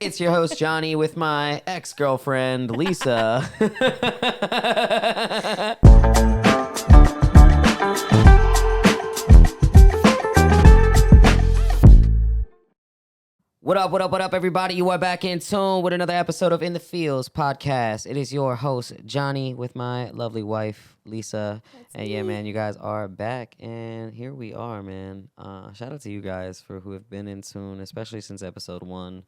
It's your host, Johnny, with my ex-girlfriend, Lisa. What up, everybody? You are back in tune with another episode of In the Fields podcast. It is your host, Johnny, with my lovely wife, Lisa. And yeah, man, you guys are back, and here we are, man. Shout out to you guys for who have been in tune, especially since episode 1.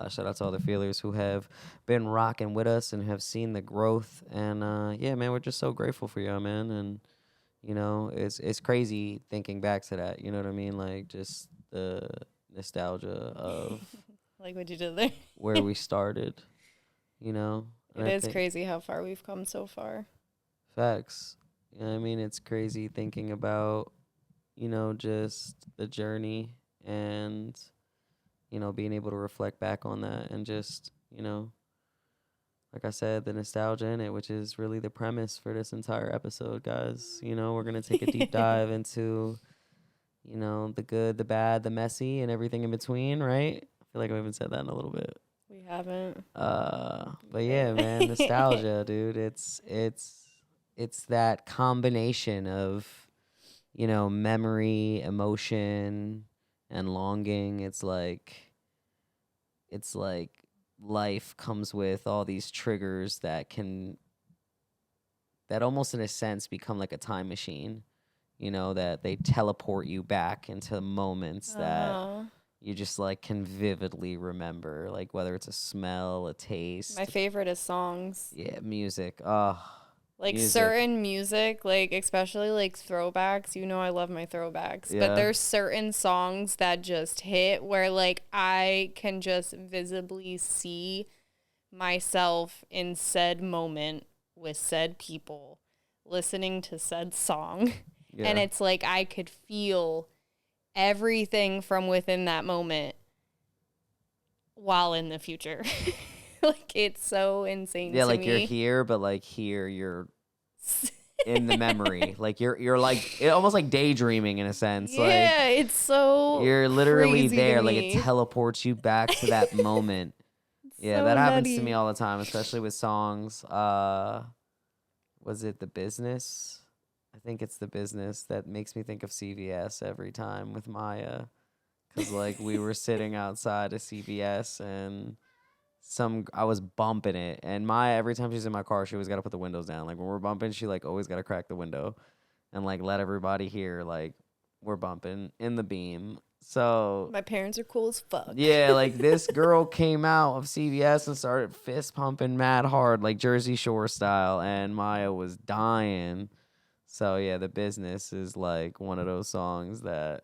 Shout out to all the feelers who have been rocking with us and have seen the growth. And yeah, man, we're just so grateful for y'all, man. And you know, it's crazy thinking back to that. You know what I mean? Like just the nostalgia of like what you did there, where we started. You know, it is crazy how far we've come so far. Facts. You know what I mean? It's crazy thinking about, you know, just the journey and, you know, being able to reflect back on that and just, you know, like I said, the nostalgia in it, which is really the premise for this entire episode, guys. You know, we're going to take a deep dive into, you know, the good, the bad, the messy, and everything in between, right? I feel like I haven't said that in a little bit. We haven't. But yeah, man, nostalgia, dude. It's that combination of, you know, memory, emotion, and longing. It's like life comes with all these triggers that almost in a sense become like a time machine, you know, that they teleport you back into moments that you just like can vividly remember, like whether it's a smell, a taste. My favorite is songs. Yeah, music. Like music. Certain music, like especially like throwbacks. You know I love my throwbacks. Yeah. But there's certain songs that just hit where like I can just visibly see myself in said moment with said people listening to said song. Yeah. And it's like I could feel everything from within that moment while in the future. Like, it's so insane to me. Yeah, like you're here, but like here you're in the memory. Like you're like almost like daydreaming in a sense. Yeah, like, it's so you're literally there. Like me. it teleports you back to that moment. Yeah, so that happens nutty. to me all the time, especially with songs. Was it The Business? I think it's The Business that makes me think of CVS every time with Maya. Because like we were sitting outside of CVS and I was bumping it, and Maya, every time she's in my car, she always got to put the windows down. Like when we're bumping, she like always got to crack the window and like let everybody hear like we're bumping in the beam. So my parents are cool as fuck. Yeah, like this girl came out of CVS and started fist pumping mad hard, like Jersey Shore style, and Maya was dying. So yeah, The Business is like one of those songs that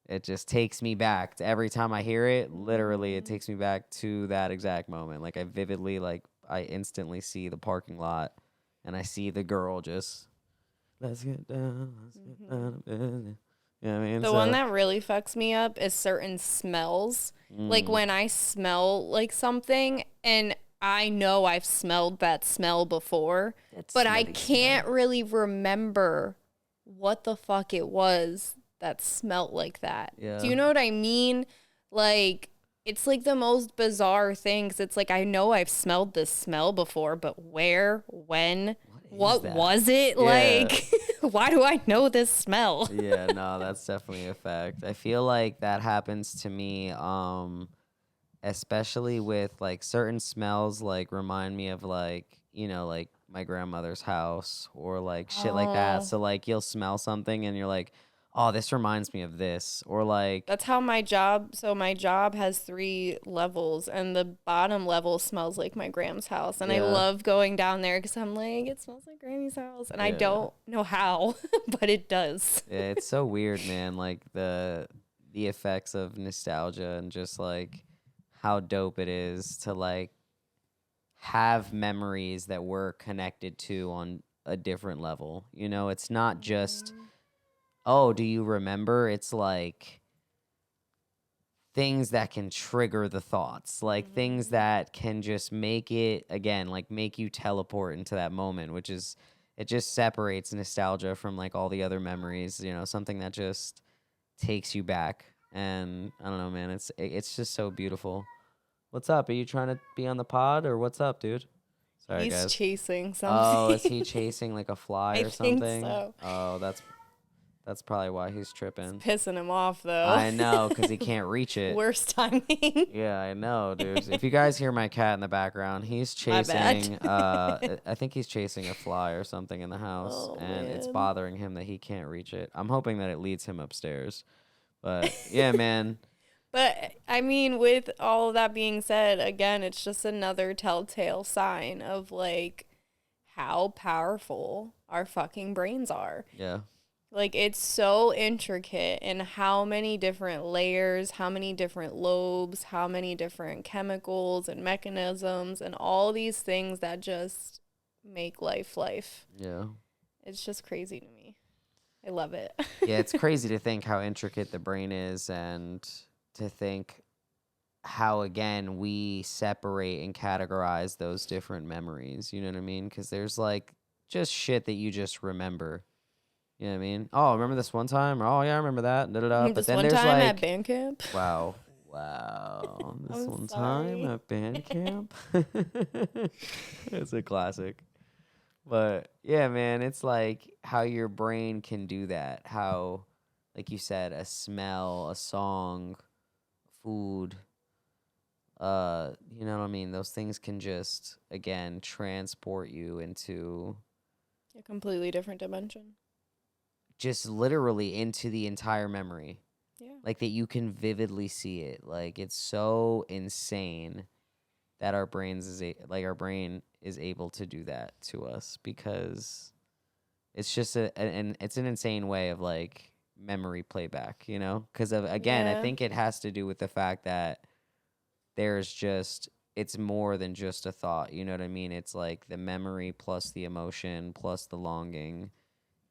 it just takes me back to every time I hear it. Literally, it takes me back to that exact moment. Like I vividly, like I instantly see the parking lot, and I see the girl just let's get down to business. You know what I mean? The one that really fucks me up is certain smells. Like when I smell like something, and I know I've smelled that smell before, but I can't really remember what the fuck it was that smelled like that. Yeah. Do you know what I mean? Like, it's like the most bizarre thing, 'cause it's like I know I've smelled this smell before, but where, when, what was it? Yeah. Like, why do I know this smell? Yeah, no, that's definitely a fact. I feel like that happens to me, especially with like certain smells, like remind me of like, you know, like my grandmother's house or like shit like that. So like you'll smell something and you're like, oh, this reminds me of this, or like that's how my job has 3 levels, and the bottom level smells like my grandma's house, and I love going down there because I'm like, it smells like Granny's house, and I don't know how, but it does. Yeah, it's so weird, man. Like the effects of nostalgia and just like how dope it is to like have memories that we're connected to on a different level. You know, it's not just oh, do you remember? It's like things that can trigger the thoughts, like things that can just make it, again, like make you teleport into that moment, which is, it just separates nostalgia from like all the other memories, you know, something that just takes you back. And I don't know, man, it's just so beautiful What's up? Are you trying to be on the pod or what's up, dude? Sorry, He's guys. chasing something. Oh, is he chasing like a fly or something? I think so. Oh, that's probably why he's tripping. It's pissing him off, though. I know, because he can't reach it. Worst timing. Yeah, I know, dude. If you guys hear my cat in the background, he's chasing, I think he's chasing a fly or something in the house, and it's bothering him that he can't reach it. I'm hoping that it leads him upstairs. But, yeah, man. But, I mean, with all of that being said, again, it's just another telltale sign of, like, how powerful our fucking brains are. Yeah. Like, it's so intricate in how many different layers, how many different lobes, how many different chemicals and mechanisms, and all these things that just make life. Yeah. It's just crazy to me. I love it. Yeah, it's crazy to think how intricate the brain is and to think how, again, we separate and categorize those different memories. You know what I mean? Because there's, like, just shit that you just remember. You know what I mean? Oh, remember this one time? Oh, yeah, I remember that. But This then one there's time like, at band camp. wow. This I'm one sorry. time at band camp. It's a classic. But yeah, man, it's like how your brain can do that. How, like you said, a smell, a song, food. You know what I mean? Those things can just, again, transport you into A completely different dimension. just literally into the entire memory. Yeah. Like that you can vividly see it. Like it's so insane that our brain is able to do that to us because it's just it's an insane way of like memory playback, you know? Because again, I think it has to do with the fact that it's more than just a thought. You know what I mean? It's like the memory plus the emotion plus the longing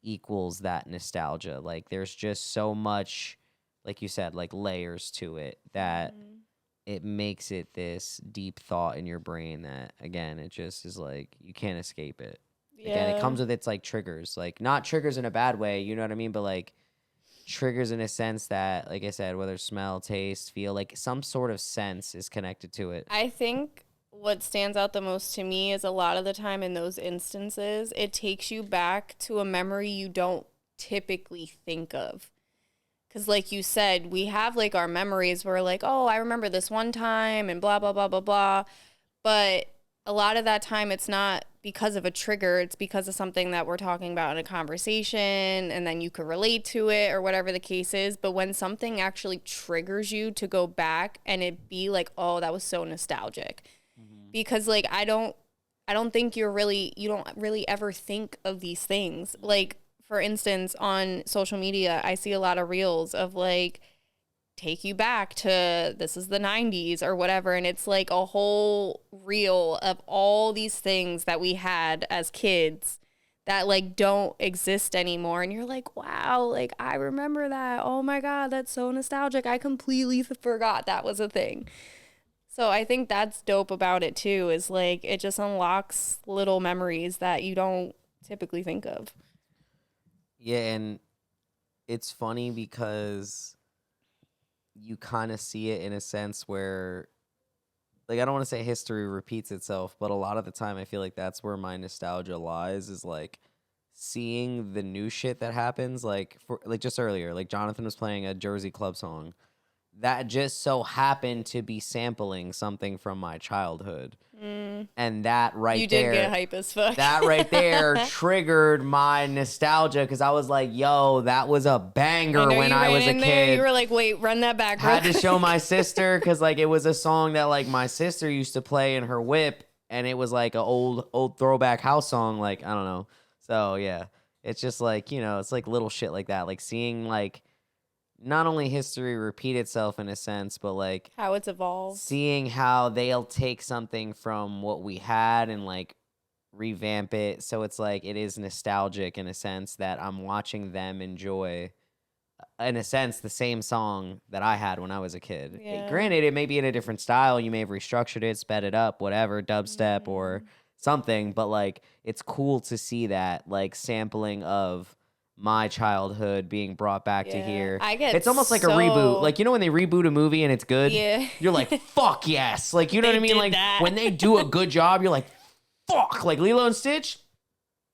equals that nostalgia. Like there's just so much, like you said, like layers to it that it makes it this deep thought in your brain that, again, it just is like you can't escape it. Again, it comes with its like triggers, like not triggers in a bad way, you know what I mean, but like triggers in a sense that, like I said, whether smell, taste, feel, like some sort of sense is connected to it. I think what stands out the most to me is a lot of the time in those instances, it takes you back to a memory you don't typically think of. Because like you said, we have like our memories where like, oh, I remember this one time and blah, blah, blah, blah, blah. But a lot of that time, it's not because of a trigger. It's because of something that we're talking about in a conversation and then you could relate to it or whatever the case is. But when something actually triggers you to go back and it be like, oh, that was so nostalgic. Because like I don't think you don't really ever think of these things. Like for instance, on social media, I see a lot of reels of like take you back to this is the 90s or whatever, and it's like a whole reel of all these things that we had as kids that like don't exist anymore, and you're like, wow, like I remember that. Oh my god, that's so nostalgic. I completely forgot that was a thing. So I think that's dope about it too, is like it just unlocks little memories that you don't typically think of. Yeah, and it's funny because you kind of see it in a sense where, like, I don't want to say history repeats itself, but a lot of the time I feel like that's where my nostalgia lies, is like seeing the new shit that happens. Like just earlier, like Jonathan was playing a Jersey Club song that just so happened to be sampling something from my childhood. And that right there, you did get hype as fuck. that right there triggered my nostalgia because I was like, yo, that was a banger when I was a kid. You were like, wait, run that back. Had to show my sister because like it was a song that like my sister used to play in her whip, and it was like an old throwback house song. Like, I don't know. So yeah, it's just like, you know, it's like little shit like that. Like seeing like not only history repeat itself in a sense, but like how it's evolved, seeing how they'll take something from what we had and like revamp it. So it's like, it is nostalgic in a sense that I'm watching them enjoy, in a sense, the same song that I had when I was a kid. Yeah. Granted, it may be in a different style. You may have restructured it, sped it up, whatever, dubstep or something. But like, it's cool to see that like sampling of my childhood being brought back to here. It's almost like a reboot. Like, you know when they reboot a movie and it's good? Yeah. You're like, fuck yes. Like, you know what I mean? Like, when they do a good job, you're like, fuck. Like, Lilo and Stitch,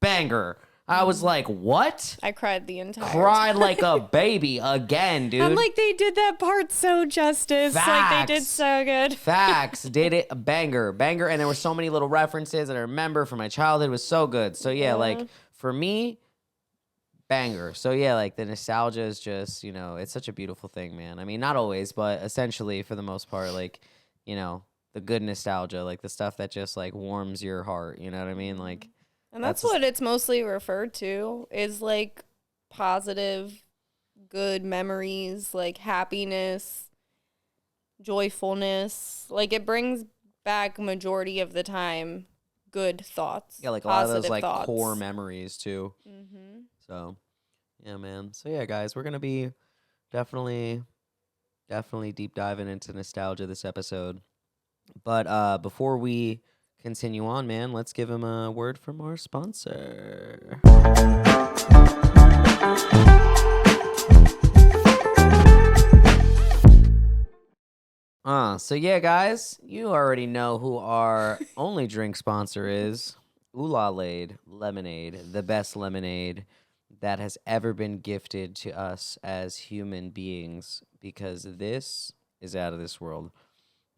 banger. I was like, what? I cried the entire Cried time. like a baby again, dude. I'm like, they did that part so justice. Facts. Like, they did so good. Facts. Did it. Banger. And there were so many little references that I remember from my childhood. It was so good. So, yeah, like, for me, banger. So, yeah, like, the nostalgia is just, you know, it's such a beautiful thing, man. I mean, not always, but essentially, for the most part, like, you know, the good nostalgia, like, the stuff that just, like, warms your heart. You know what I mean? Like, and that's what it's mostly referred to, is like positive, good memories, like happiness, joyfulness. Like, it brings back majority of the time good thoughts. Yeah, like a lot of those like thoughts. core memories too. So, yeah, man. So yeah, guys, we're gonna be definitely deep diving into nostalgia this episode. But before we continue on, man, let's give him a word from our sponsor. So yeah, guys, you already know who our only drink sponsor is. OuLa-Lade Lemonade, the best lemonade that has ever been gifted to us as human beings, because this is out of this world.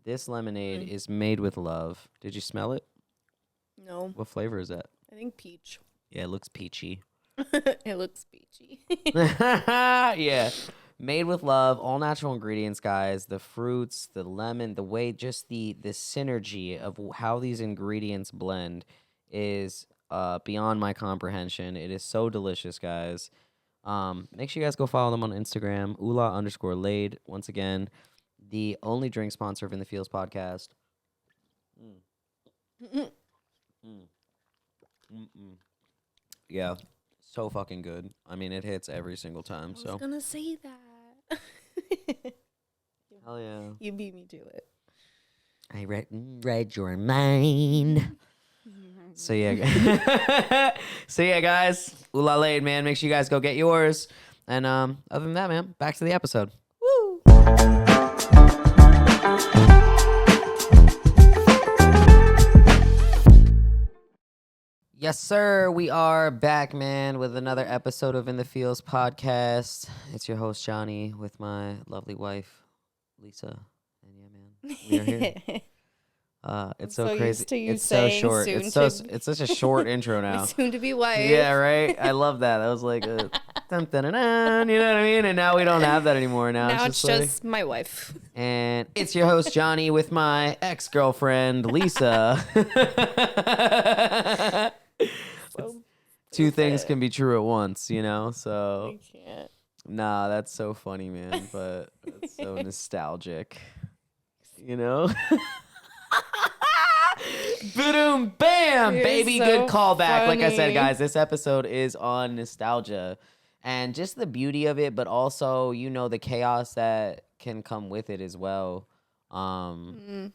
This lemonade is made with love. Did you smell it? No. What flavor is that? I think peach. Yeah, it looks peachy. It looks peachy. Yeah. Made with love, all natural ingredients, guys. The fruits, the lemon, the way, just the synergy of how these ingredients blend is beyond my comprehension. It is so delicious, guys. Make sure you guys go follow them on Instagram, OuLa_Lade. Once again, the only drink sponsor of In the Fields podcast. Yeah, so fucking good. I mean, it hits every single time. I was gonna say that. Hell yeah. You beat me to it. I read your mind. So yeah, guys, OuLa-Lade, man. Make sure you guys go get yours. And other than that, man, back to the episode. Woo! Yes, sir. We are back, man, with another episode of In the Fields podcast. It's your host, Johnny, with my lovely wife, Lisa. And yeah, man, we are here. It's so crazy. Used to you it's so short. Soon It's such a short intro now. Soon to be wife. Yeah, right. I love that. That was like a dun, dun, dun, dun, you know what I mean? And now we don't have that anymore. Now it's just my wife. And it's your host, Johnny, with my ex-girlfriend, Lisa. Two things can be true at once, you know? So I can't. Nah, that's so funny, man. But it's so nostalgic. You know? Boom, bam, You're baby. so Good callback. Like I said, funny. guys, this episode is on nostalgia and just the beauty of it, but also, you know, the chaos that can come with it as well. I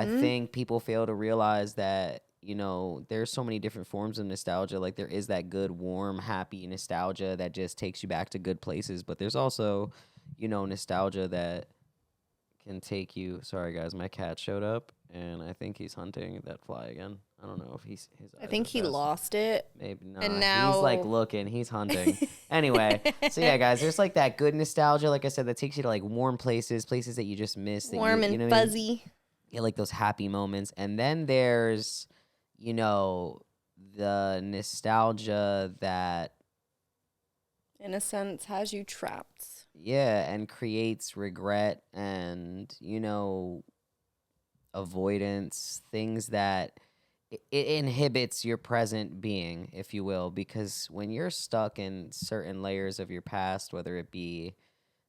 think people fail to realize that, you know, there's so many different forms of nostalgia. Like, there is that good, warm, happy nostalgia that just takes you back to good places. But there's also, you know, nostalgia that can take you. Sorry, guys, my cat showed up, and I think he's hunting that fly again. I don't know if his I think he lost it. Maybe not. And now he's like looking. He's hunting. Anyway, so yeah, guys, there's like that good nostalgia, like I said, that takes you to like warm places that you just miss. That Warm and you know what I mean? fuzzy. Yeah, like those happy moments. And then there's, you know, the nostalgia that, in a sense, has you trapped. yeah, and creates regret and, you know, avoidance, things that it inhibits your present being, if you will, because when you're stuck in certain layers of your past, whether it be,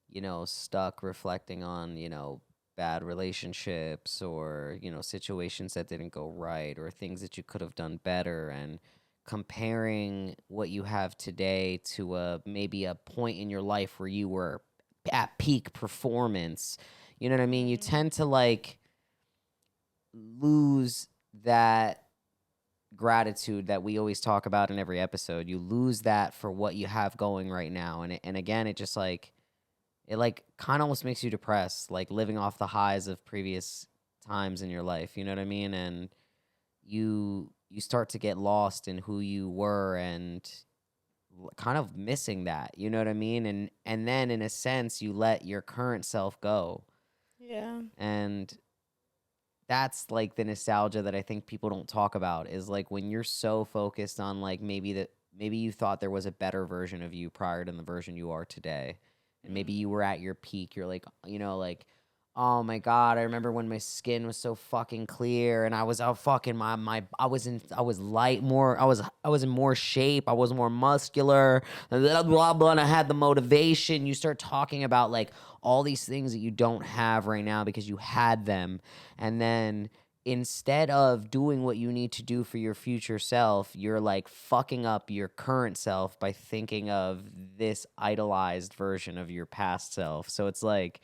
you know, stuck reflecting on, you know, bad relationships or, you know, situations that didn't go right or things that you could have done better, and comparing what you have today to maybe a point in your life where you were at peak performance, you know what I mean? You tend to like lose that gratitude that we always talk about in every episode. You lose that for what you have going right now. And again, it just like, it like kind of almost makes you depressed, like living off the highs of previous times in your life. You know what I mean? And you start to get lost in who you were and kind of missing that. You know what I mean? And then in a sense, you let your current self go. Yeah. And that's like the nostalgia that I think people don't talk about, is like when you're so focused on like maybe you thought there was a better version of you prior to the version you are today. And maybe you were at your peak. You're like, you know, like, oh my God, I remember when my skin was so fucking clear and I was out fucking I was in more shape. I was more muscular, blah, blah, blah, and I had the motivation. You start talking about like all these things that you don't have right now because you had them. And then instead of doing what you need to do for your future self, you're like fucking up your current self by thinking of this idolized version of your past self. So it's like,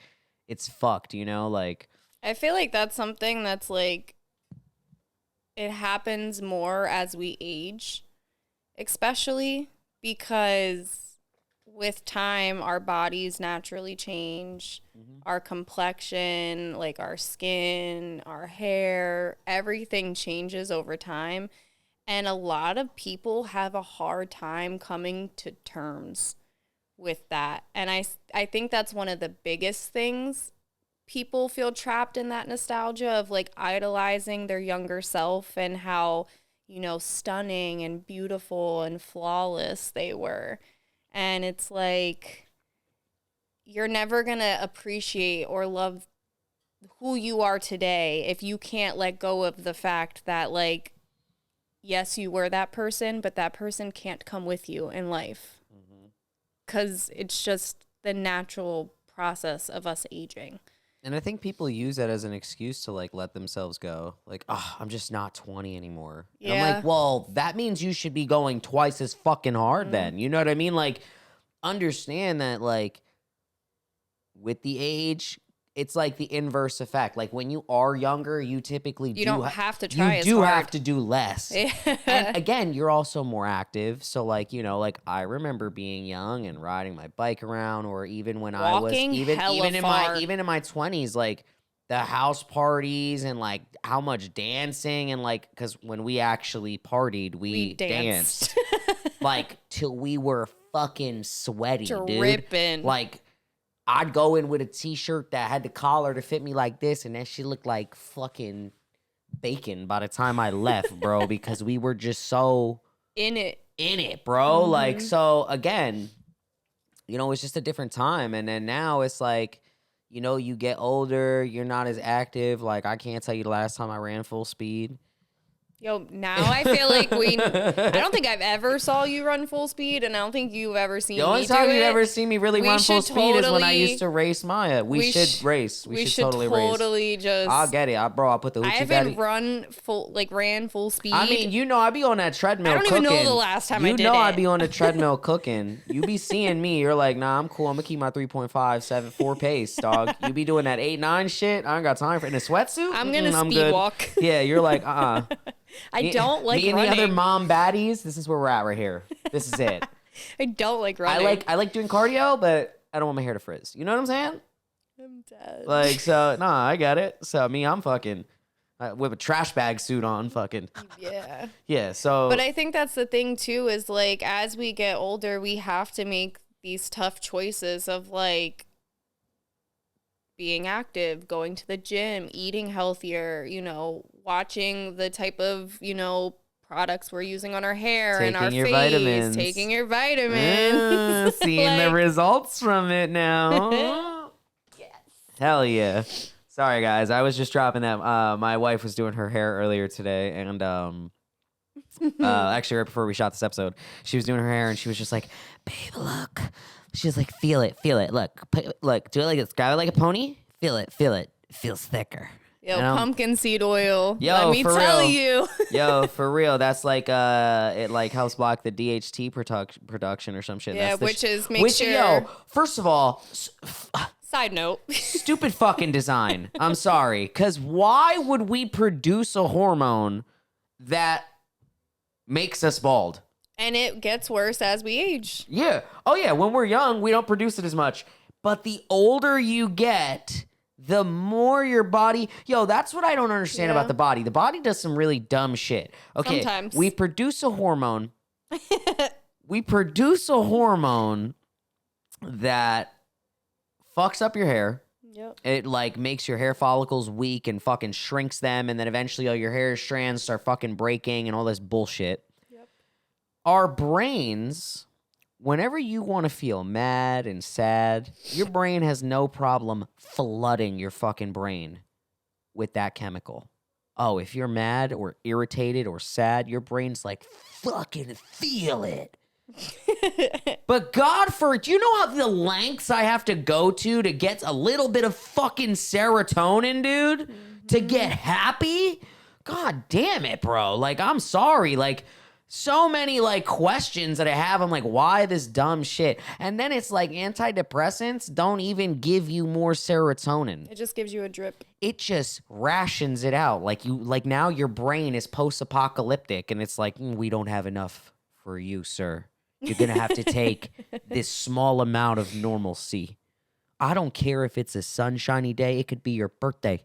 it's fucked, you know? Like, I feel like that's something that's like, it happens more as we age, especially because with time, our bodies naturally change. Our complexion, like our skin, our hair, everything changes over time. And a lot of people have a hard time coming to terms with that. And I think that's one of the biggest things. People feel trapped in that nostalgia of like idolizing their younger self and how, you know, stunning and beautiful and flawless they were. And it's like, you're never going to appreciate or love who you are today if you can't let go of the fact that, like, yes, you were that person, but that person can't come with you in life. Because it's just the natural process of us aging. and I think people use that as an excuse to like let themselves go. Like, oh, I'm just not 20 anymore. And I'm like, well, that means you should be going twice as fucking hard then. You know what I mean? Like, understand that like with the age, it's like the inverse effect. Like when you are younger, you typically don't have to try as You do hard. have to do less. And again, you're also more active. So like, you know, like I remember being young and riding my bike around, or even when I was even in my 20s, like the house parties and like how much dancing and like, because when we actually partied, we danced like till we were fucking sweaty, dripping. Dude. Like I'd go in with a t-shirt that had the collar to fit me like this, and that shit looked like fucking bacon by the time I left, bro, because we were just so in it, bro. Like, so again, you know, it's just a different time. And then now it's like, you know, you get older, you're not as active. Like, I can't tell you the last time I ran full speed. Yo, now I feel like I don't think I've ever saw you run full speed, and I don't think you've ever seen me do it. The only time you ever see me really run full speed is when I used to race Maya. We should race. We should totally race. I'll get it. I'll put the hoochie I haven't ran full speed. I mean, you know, I be on that treadmill cooking. I don't even know the last time I did it. You know I be on the treadmill cooking. You be seeing me. You're like, nah, I'm cool. I'm going to keep my 3.574 pace, dog. You be doing that 8-9 shit. I ain't got time for it. In a sweatsuit? I'm going to speed walk. Yeah, you're like, I don't like running. Me and the other mom baddies, this is where we're at right here. This is it. I don't like running. I like doing cardio, but I don't want my hair to frizz. You know what I'm saying? I'm dead. Like, so, nah, I got it. So, me, I'm fucking with a trash bag suit on, fucking. Yeah. Yeah, so. But I think that's the thing, too, is, like, as we get older, we have to make these tough choices of, like, being active, going to the gym, eating healthier, you know, watching the type of, you know, products we're using on our hair and our face, taking your vitamins. Seeing like, the results from it now. Yes. Hell yeah. Sorry, guys. I was just dropping that. My wife was doing her hair earlier today, and actually right before we shot this episode, she was doing her hair, and she was just like, babe, look. She was like, feel it. Look, do it like this. Grab it like a pony. Feel it. It feels thicker. Yo, pumpkin seed oil. Yo, let me tell you. Yo, for real. That's like it like helps block the DHT production or some shit. Yeah, That's yo, first of all, side note. Stupid fucking design. I'm sorry. Cause why would we produce a hormone that makes us bald. And it gets worse as we age. Yeah. Oh, yeah. When we're young, we don't produce it as much. But the older you get, the more your body... Yo, that's what I don't understand about the body. The body does some really dumb shit. Okay, sometimes. we produce a hormone. We produce a hormone that fucks up your hair. Yep. It, like, makes your hair follicles weak and fucking shrinks them. And then eventually all your hair strands start fucking breaking and all this bullshit. Our brains, whenever you want to feel mad and sad, your brain has no problem flooding your fucking brain with that chemical. Oh, if you're mad or irritated or sad, your brain's like, fucking feel it. But God, do you know how the lengths I have to go to get a little bit of fucking serotonin, dude? Mm-hmm. To get happy? God damn it, bro. Like, I'm sorry. Like, so many, like, questions that I have. I'm like, why this dumb shit? And then it's like antidepressants don't even give you more serotonin. It just gives you a drip. It just rations it out. Like, now your brain is post-apocalyptic, and it's like, we don't have enough for you, sir. You're going to have to take this small amount of normalcy. I don't care if it's a sunshiny day. It could be your birthday.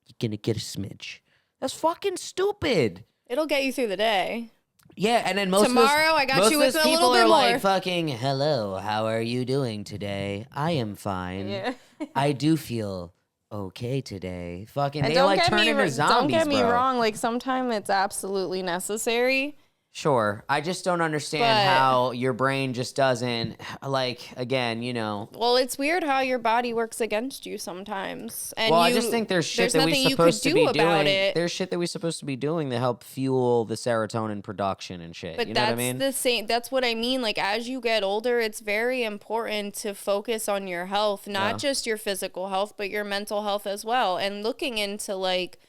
You're going to get a smidge. That's fucking stupid. It'll get you through the day. Yeah, and then tomorrow I got you with a little bit more. Like, fucking, hello, how are you doing today? I am fine. Yeah. I do feel okay today. Fucking, and they like turn into zombies, don't get me wrong, like, sometimes it's absolutely necessary. Sure. I just don't understand how your brain just doesn't, like, again, you know. Well, it's weird how your body works against you sometimes. And I just think there's shit that we're supposed to be doing. There's shit that we're supposed to be doing to help fuel the serotonin production and shit. But you know what I mean? The same. That's what I mean. Like, as you get older, it's very important to focus on your health, not just your physical health, but your mental health as well. And looking into, like,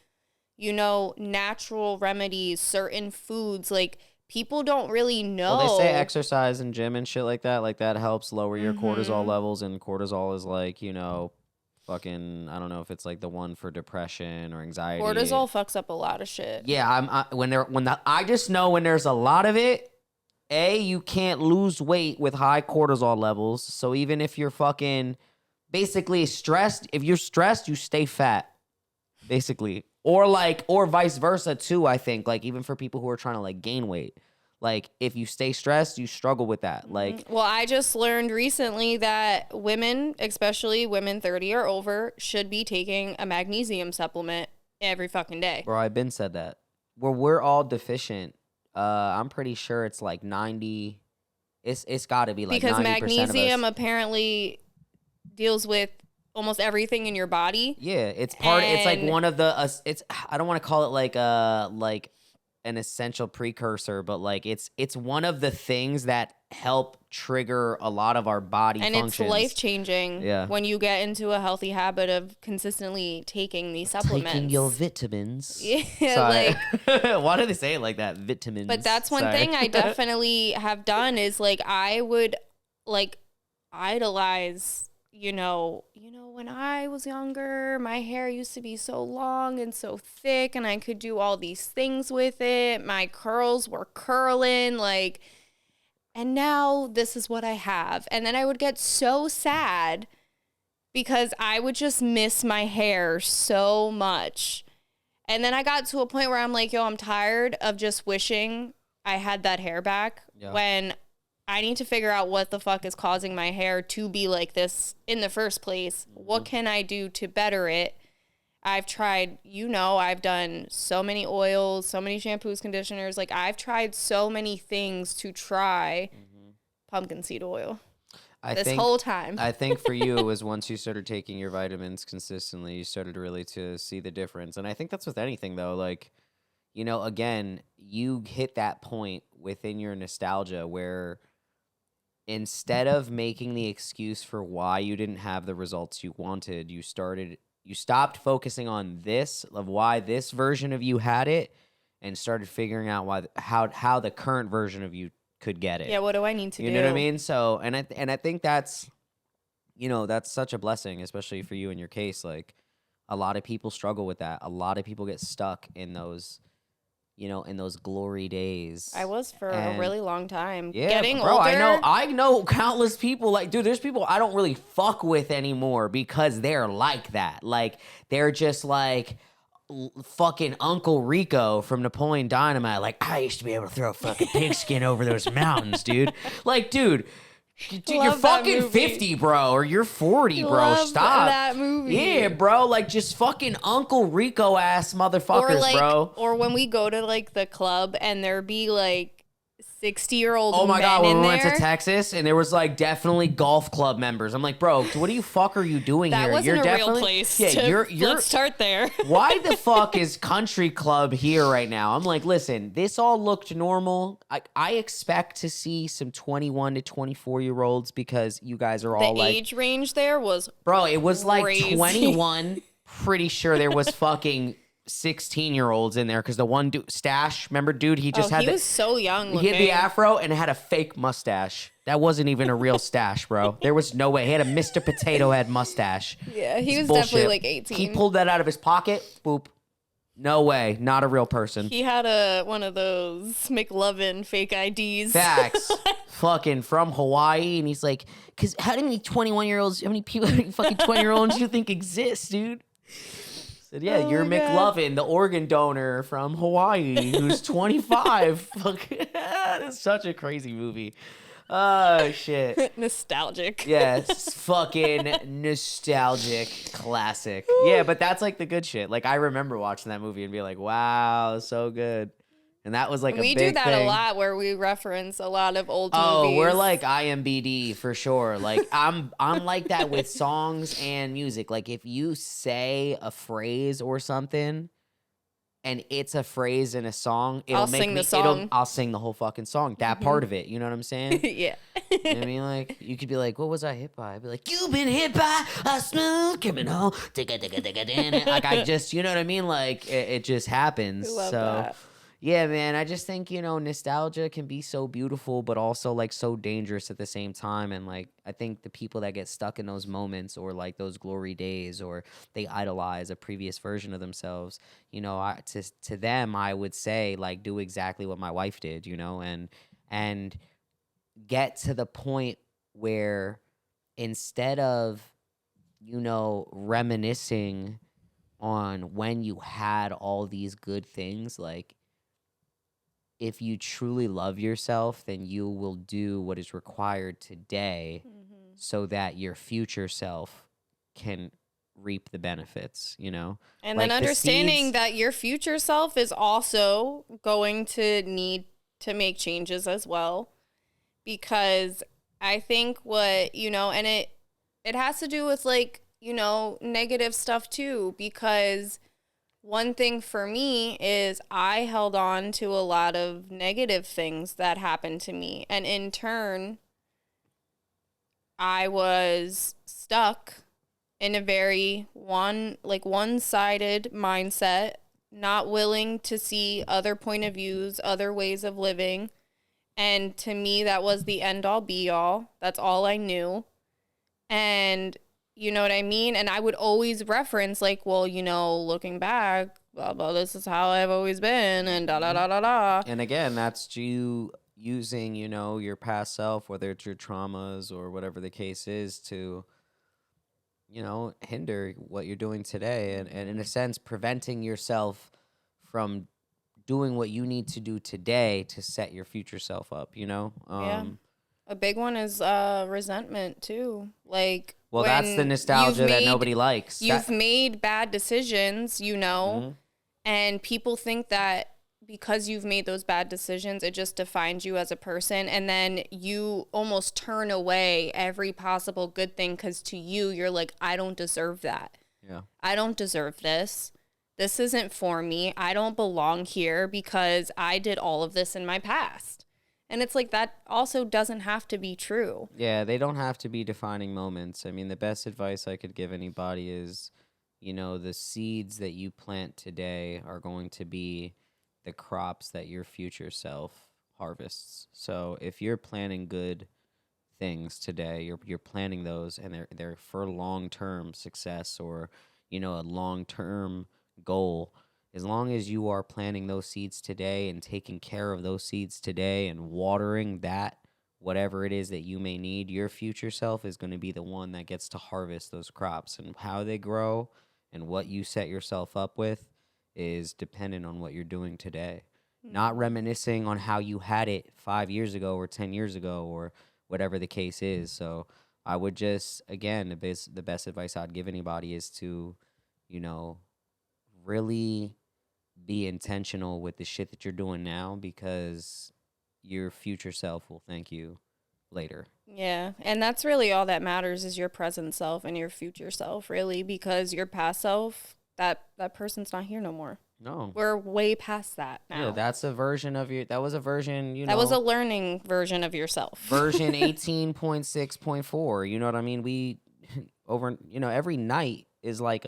you know, natural remedies, certain foods, like, people don't really know. Well, they say exercise and gym and shit like that helps lower your cortisol levels, and cortisol is like, you know, fucking, I don't know if it's like the one for depression or anxiety. Cortisol fucks up a lot of shit. Yeah, I just know when there's a lot of it, you can't lose weight with high cortisol levels. So even if you're fucking basically stressed, if you're stressed, you stay fat, basically. Or vice versa too, I think. Like, even for people who are trying to, like, gain weight. Like, if you stay stressed, you struggle with that. Like, well, I just learned recently that women, especially women 30 or over, should be taking a magnesium supplement every fucking day. Bro, I've been said that. We're all deficient. I'm pretty sure it's like 90. It's got to be like 90% because magnesium of us. Apparently deals with almost everything in your body. Yeah, it's part. It's like one of the. It's. I don't want to call it like an essential precursor, but like it's one of the things that help trigger a lot of our body functions. And it's life changing. Yeah. When you get into a healthy habit of consistently taking these supplements, taking your vitamins. Yeah, like why do they say it like that? Vitamins. But that's one thing I definitely have done is, like, I would, like, idolize. You know, when I was younger, my hair used to be so long and so thick, and I could do all these things with it. My curls were curling, like, and now this is what I have. And then I would get so sad because I would just miss my hair so much. And then I got to a point where I'm like, yo, I'm tired of just wishing I had that hair back when I need to figure out what the fuck is causing my hair to be like this in the first place. What can I do to better it? I've tried, I've done so many oils, so many shampoos, conditioners. Like, I've tried so many things to try pumpkin seed oil whole time. I think for you, it was once you started taking your vitamins consistently, you started really to see the difference. And I think that's with anything, though. Like, again, you hit that point within your nostalgia where instead of making the excuse for why you didn't have the results you wanted, you stopped focusing on why this version of you had it, and started figuring out how the current version of you could get it. Yeah, what do I need to do? You know what I mean? So, and I think that's, that's such a blessing, especially for you in your case. Like, a lot of people struggle with that. A lot of people get stuck in those in those glory days. I was for a really long time. Yeah, Getting bro, older. I know countless people. Like, dude, there's people I don't really fuck with anymore because they're like that. Like, they're just like fucking Uncle Rico from Napoleon Dynamite. Like, I used to be able to throw a fucking pigskin over those mountains, dude. Like, dude, you're fucking 50, bro, or you're 40, bro. Love Stop that movie. Yeah, bro. Like, just fucking Uncle Rico ass motherfuckers, bro. Or when we go to like the club and there be like 60-year-old Oh my men god, when in we went to there. Texas and there was like definitely golf club members. I'm like, bro, what the fuck are you doing That here? wasn't You're a definitely real place. Yeah, Let's start there. Why the fuck is country club here right now? I'm like, listen, this all looked normal. I expect to see some 21 to 24-year-olds because you guys are all the like age range there was bro, it was crazy. like 21. Pretty sure there was fucking 16-year-olds in there because the one dude, Stash, remember, dude, he just had he was so young he looking. had the afro and had a fake mustache. That wasn't even a real stash, bro. There was no way. He had a Mr. Potato Head mustache. Yeah, he was Bullshit. definitely like 18. He pulled that out of his pocket. Boop. No way. Not a real person. He had one of those McLovin fake IDs. Facts. Fucking from Hawaii. And he's like, because how many 21-year-olds, how many people, how many fucking 20-year-olds do you think exist, dude? Said, yeah, you're McLovin, the organ donor from Hawaii, who's 25. Fuck, it's such a crazy movie. Oh, shit. Nostalgic. Yes, fucking nostalgic classic. Yeah, but that's like the good shit. Like, I remember watching that movie and being like, wow, so good. And that was like a big thing. We do that a lot where we reference a lot of old movies. Oh, we're like IMBD for sure. Like I'm like that with songs and music. Like if you say a phrase or something and it's a phrase in a song, I'll sing the song. I'll sing the whole fucking song. That part of it, you know what I'm saying? Yeah. You know what I mean? Like you could be like, what was I hit by? I'd be like, you've been hit by a smooth criminal. Like I just, you know what I mean? Like it just happens. I love so that. yeah, man, I just think, nostalgia can be so beautiful, but also like so dangerous at the same time. And like, I think the people that get stuck in those moments or like those glory days or they idolize a previous version of themselves, to them, I would say like, do exactly what my wife did, and get to the point where instead of, reminiscing on when you had all these good things, like, if you truly love yourself, then you will do what is required today so that your future self can reap the benefits, And like then understanding that your future self is also going to need to make changes as well. Because I think and it has to do with like, negative stuff too, because one thing for me is I held on to a lot of negative things that happened to me. And in turn, I was stuck in a very one-sided mindset, not willing to see other point of views, other ways of living. And to me, that was the end-all, be-all. That's all I knew. And you know what I mean? And I would always reference like, well, looking back, blah, blah, this is how I've always been and da, da, da, da, da. And again, that's you using, your past self, whether it's your traumas or whatever the case is to, hinder what you're doing today. And in a sense, preventing yourself from doing what you need to do today to set your future self up, Yeah. A big one is resentment too. Like, well, that's the nostalgia that nobody likes. You've made bad decisions, and people think that because you've made those bad decisions, it just defines you as a person. And then you almost turn away every possible good thing because to you, you're like, I don't deserve that. Yeah. I don't deserve this. This isn't for me. I don't belong here because I did all of this in my past. And it's like that also doesn't have to be true. Yeah, they don't have to be defining moments. I mean, the best advice I could give anybody is, the seeds that you plant today are going to be the crops that your future self harvests. So if you're planting good things today, you're planting those and they're for long-term success or, a long-term goal, as long as you are planting those seeds today and taking care of those seeds today and watering that, whatever it is that you may need, your future self is going to be the one that gets to harvest those crops. And how they grow and what you set yourself up with is dependent on what you're doing today. Not reminiscing on how you had it 5 years ago or 10 years ago or whatever the case is. So I would just, again, the best advice I'd give anybody is to, really be intentional with the shit that you're doing now, because your future self will thank you later. Yeah, and that's really all that matters is your present self and your future self, really, because your past self, that person's not here no more. No. We're way past that now. Yeah, that's a version of that was a version, That was a learning version of yourself. Version 18.6.4, you know what I mean? We every night is like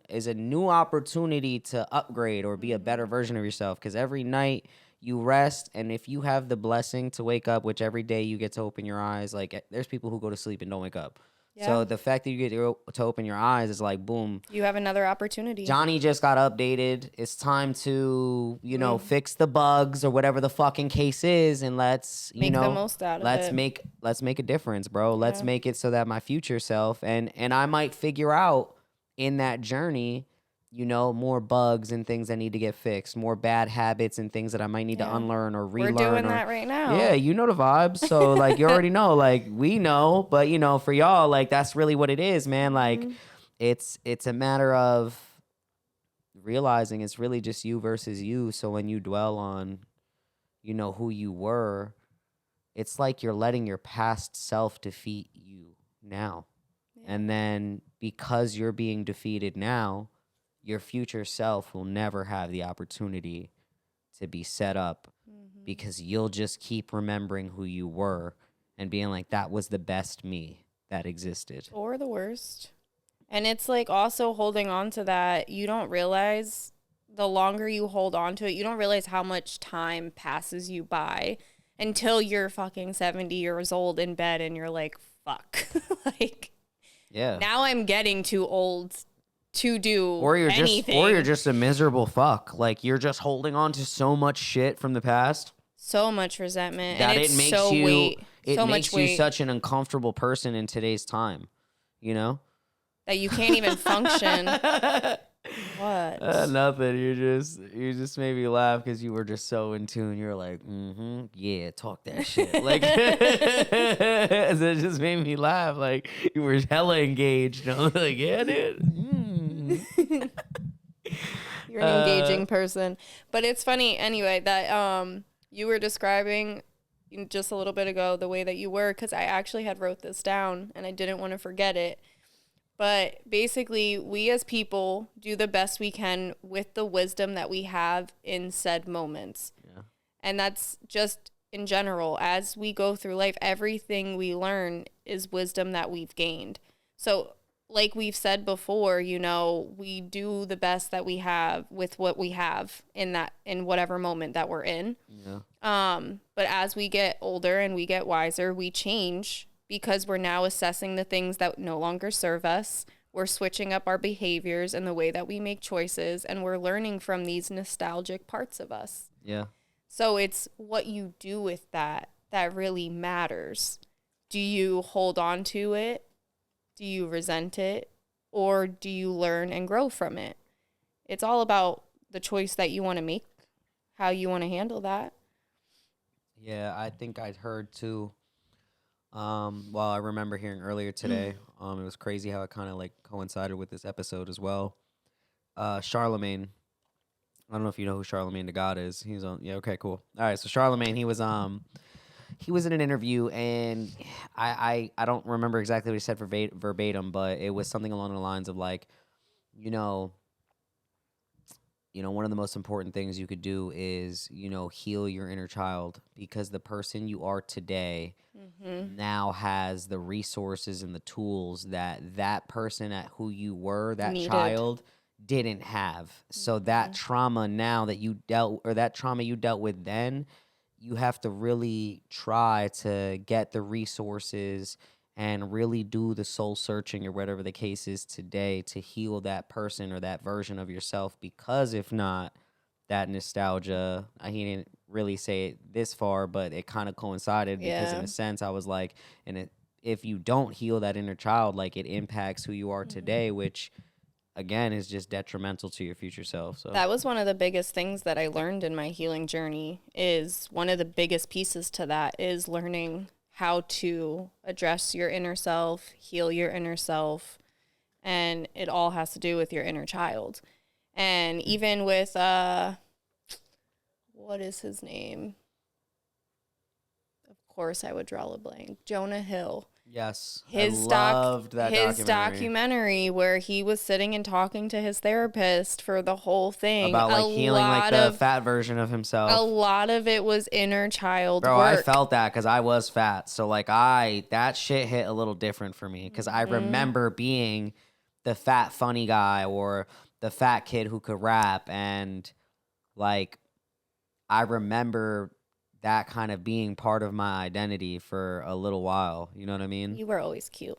is a new opportunity to upgrade or be a better version of yourself, because every night you rest, and if you have the blessing to wake up, which every day you get to open your eyes, like there's people who go to sleep and don't wake up. Yeah. So the fact that you get to open your eyes is like, boom. You have another opportunity. Johnny just got updated. It's time to, fix the bugs or whatever the fucking case is, and let's, make the most out of it. Let's make a difference, bro. Yeah. Let's make it so that my future self, and I might figure out in that journey, more bugs and things that need to get fixed, more bad habits and things that I might need to unlearn or relearn. We're doing that right now. Yeah, you know the vibes. So, like, you already know. Like, we know. But, for y'all, like, that's really what it is, man. Like, it's a matter of realizing it's really just you versus you. So when you dwell on, who you were, it's like you're letting your past self defeat you now. Yeah. And then because you're being defeated now, your future self will never have the opportunity to be set up, because you'll just keep remembering who you were and being like, that was the best me that existed. Or the worst. And it's like also holding on to that. You don't realize, the longer you hold on to it, you don't realize how much time passes you by until you're fucking 70 years old in bed and you're like, fuck. Like, yeah. Now I'm getting too old to do anything. Or you're just a miserable fuck. Like, you're just holding on to so much shit from the past. So much resentment. That and it makes so you weight. It so makes much you weight. Such an uncomfortable person in today's time. That you can't even function. What? Nothing. You just made me laugh because you were just so in tune. You're like, yeah, talk that shit. Like, it just made me laugh. Like, you were hella engaged. I was like, yeah, dude. You're an engaging person. But it's funny anyway that you were describing just a little bit ago the way that you were, because I actually had wrote this down and I didn't want to forget it. But basically, we as people do the best we can with the wisdom that we have in said moments. Yeah. And that's just in general. As we go through life, everything we learn is wisdom that we've gained. So like we've said before, we do the best that we have with what we have in whatever moment that we're in. Yeah. But as we get older and we get wiser, we change, because we're now assessing the things that no longer serve us. We're switching up our behaviors and the way that we make choices, and we're learning from these nostalgic parts of us. Yeah. So it's what you do with that really matters. Do you hold on to it? Do you resent it? Or do you learn and grow from it? It's all about the choice that you want to make, how you want to handle that. Yeah, I think I'd heard too. I remember hearing earlier today, it was crazy how it kind of like coincided with this episode as well. Charlemagne, I don't know if you know who Charlemagne the God is. He's on, yeah, okay, cool. All right, so Charlemagne, he was in an interview, and I don't remember exactly what he said verbatim, but it was something along the lines of like, one of the most important things you could do is, heal your inner child, because the person you are today now has the resources and the tools that person at who you were, that child, didn't have. So that trauma now that you that trauma you dealt with then, you have to really try to get the resources and really do the soul searching or whatever the case is today to heal that person or that version of yourself. Because if not, that nostalgia, he didn't really say it this far, but it kind of coincided because in a sense I was like, if you don't heal that inner child, like it impacts who you are today, which again is just detrimental to your future self. So that was one of the biggest things that I learned in my healing journey. Is one of the biggest pieces to that is learning how to address your inner self, heal your inner self, and it all has to do with your inner child. And even with what is his name? Of course I would draw a blank. Jonah Hill. Yes, I loved that documentary where he was sitting and talking to his therapist for the whole thing about like healing like the fat version of himself. A lot of it was inner child work. I felt that because I was fat, so like that shit hit a little different for me because I remember being the fat funny guy or the fat kid who could rap, and like I remember that kind of being part of my identity for a little while. You know what I mean? You were always cute.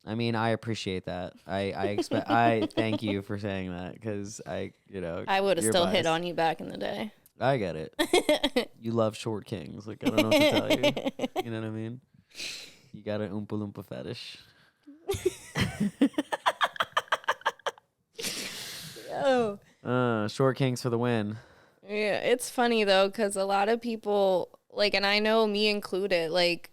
I mean, I appreciate that. I expect. I thank you for saying that because I would have still hit on you back in the day. I get it. You love short kings. Like I don't know what to tell you. You know what I mean? You got an Oompa Loompa fetish. Yo. Short kings for the win. Yeah, it's funny though, because a lot of people, like, and I know me included, like,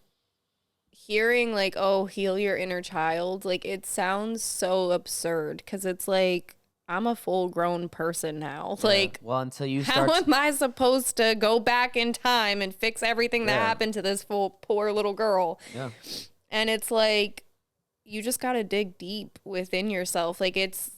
hearing, like, oh, heal your inner child, like, it sounds so absurd, because it's like, I'm a full-grown person now. Yeah. Like, well, until you start... How am I supposed to go back in time and fix everything that happened to this poor little girl? Yeah. And it's like, you just got to dig deep within yourself. Like, it's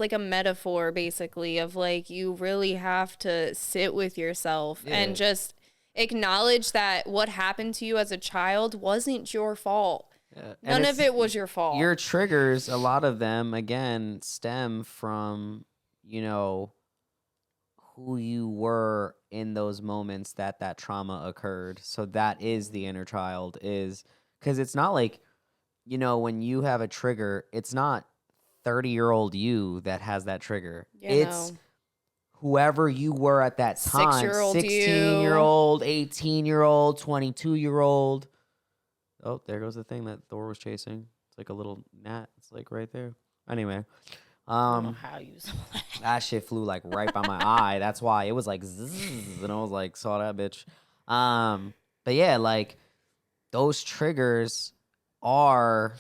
like a metaphor basically of like you really have to sit with yourself and just acknowledge that what happened to you as a child wasn't your fault. None of it was your fault. Your triggers, a lot of them, again, stem from, who you were in those moments that trauma occurred. So that is the inner child, is because it's not like, when you have a trigger, it's not 30-year-old you that has that trigger. It's whoever you were at that time. 16-year-old, 18-year-old, 22-year-old. Oh, there goes the thing that Thor was chasing. It's like a little gnat. It's like right there. Anyway. I don't know how you saw that. That shit flew like right by my eye. That's why it was like zzz, and I was like, saw that bitch. But yeah, like those triggers are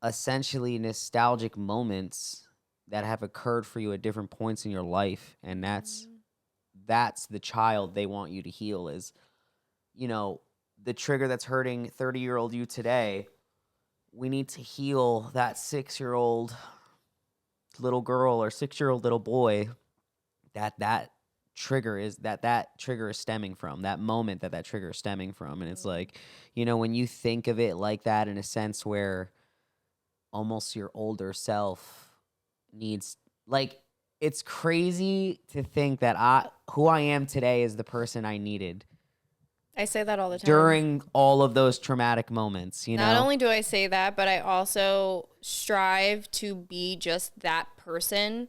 essentially nostalgic moments that have occurred for you at different points in your life, and that's the child they want you to heal. Is the trigger that's hurting 30-year-old you today. We need to heal that 6-year-old little girl or 6-year-old little boy that trigger is stemming from, that moment that trigger is stemming from. And it's like, when you think of it like that, in a sense where almost your older self needs, like, it's crazy to think that who I am today is the person I needed. I say that all the time. During all of those traumatic moments, Not only do I say that, but I also strive to be just that person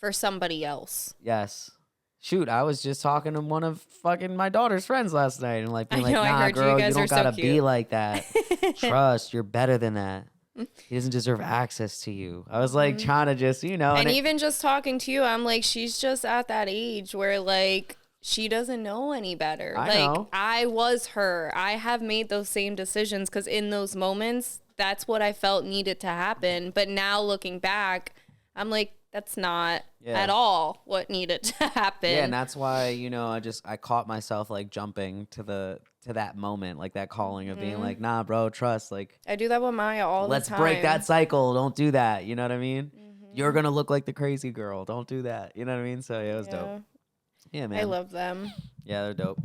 for somebody else. Yes. Shoot, I was just talking to one of fucking my daughter's friends last night and like being like, nah, girl, you don't gotta so be like that. Trust, you're better than that. He doesn't deserve access to you. I was like trying to just, And even just talking to you, I'm like, she's just at that age where like, she doesn't know any better. I know. I was her. I have made those same decisions because in those moments, that's what I felt needed to happen. But now looking back, I'm like, that's not at all what needed to happen. Yeah, and that's why, I caught myself like jumping to that moment, like that calling of being like, nah, bro, trust. Like, I do that with Maya all the time. Let's break that cycle. Don't do that. You know what I mean? You're gonna look like the crazy girl. Don't do that. You know what I mean? So yeah, it was dope. Yeah, man. I love them. Yeah, they're dope.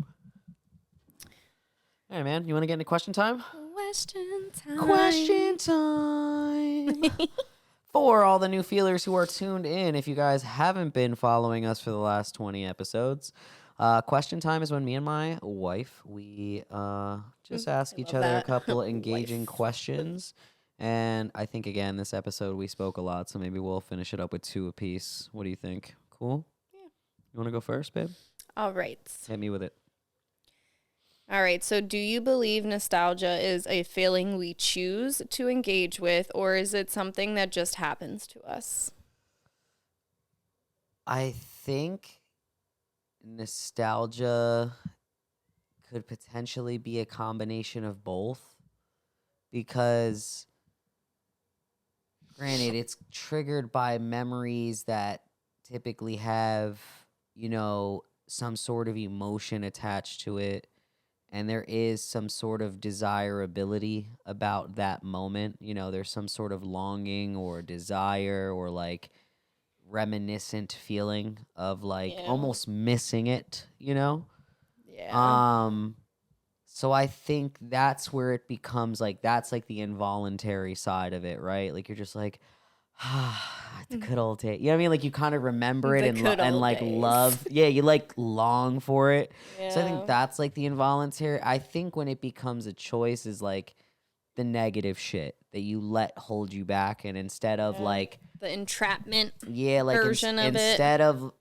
All right, man. You want to get into question time? Question time. Question time. For all the new feelers who are tuned in, if you guys haven't been following us for the last 20 episodes, Question time is when me and my wife, we just ask I each love other a that. couple engaging Wife. questions. And I think, again, this episode we spoke a lot, so maybe we'll finish it up with 2 apiece. What do you think? Cool? Yeah. You want to go first, babe? All right. Hit me with it. All right. So, do you believe nostalgia is a feeling we choose to engage with, or is it something that just happens to us? I think nostalgia could potentially be a combination of both because, granted, it's triggered by memories that typically have, some sort of emotion attached to it. And there is some sort of desirability about that moment. There's some sort of longing or desire or like reminiscent feeling of like Yeah. almost missing it, Yeah. So I think that's where it becomes like that's like the involuntary side of it, right? Like you're just like, the good old day. You know what I mean? Like you kind of remember it The and good and old like days. love. Yeah, you like long for it. So I think Yeah. that's like the involuntary. I think when it becomes a choice is like the negative shit that you let hold you back, and instead of Yeah. like The entrapment like version of it. instead of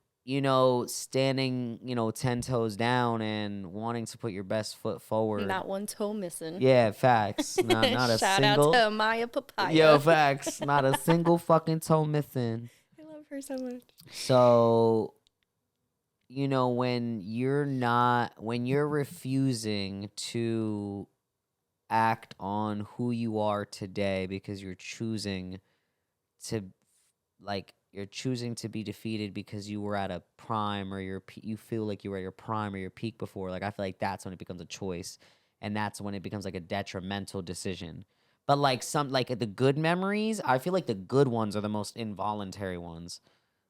standing 10 toes down and wanting to put your best foot forward. Not one toe missing. Yeah, facts. Not a Shout single. out to Maya Papaya. Yo, facts. Not a single fucking toe missing. I love her so much. So, when you're refusing to act on who you are today because you're choosing to be defeated because you were at a prime or you feel like you were at your prime or your peak before. Like I feel like that's when it becomes a choice, and that's when it becomes like a detrimental decision. But like the good memories, I feel like the good ones are the most involuntary ones.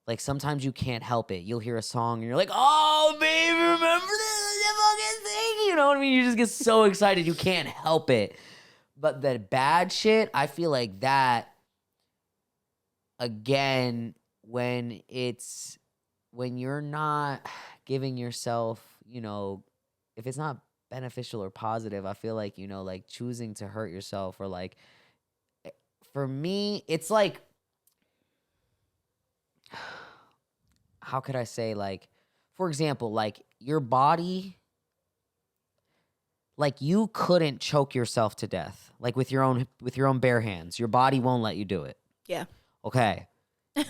Like sometimes you can't help it. You'll hear a song and you're like, "Oh, baby, remember this fucking thing?" You know what I mean? You just get so excited you can't help it. But the bad shit, I feel like that. Again, when you're not giving yourself, if it's not beneficial or positive, I feel like, like choosing to hurt yourself or like, for me, it's like, how could I say, like, for example, like your body, like you couldn't choke yourself to death, like with your own bare hands. Your body won't let you do it. Yeah. Okay.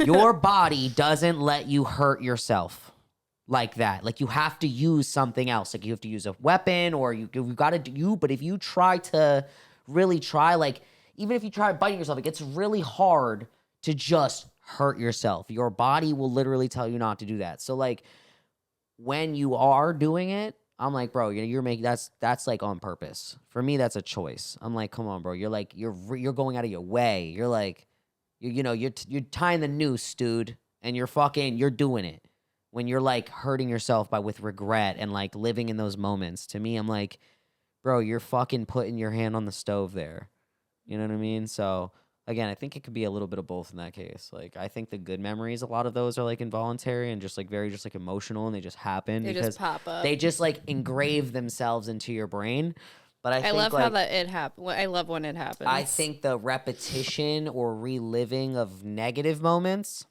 Your body doesn't let you hurt yourself like that. Like you have to use something else. Like you have to use a weapon or you've got to do, but if you try to really try, like even if you try biting yourself, it gets really hard to just hurt yourself. Your body will literally tell you not to do that. So like when you are doing it, I'm like, bro, you're making that's like on purpose. For me, that's a choice. I'm like, come on, bro. You're like you're going out of your way. You're like you're tying the noose, dude, and you're doing it when you're like hurting yourself with regret and like living in those moments. To me, I'm like, bro, you're fucking putting your hand on the stove there. You know what I mean? So again, I think it could be a little bit of both in that case. Like I think the good memories, a lot of those are like involuntary and just like very just like emotional, and they just happen They because just pop up. they just like engrave themselves into your brain. But I think love like, how that it happens. I love when it happens. I think the repetition or reliving of negative moments,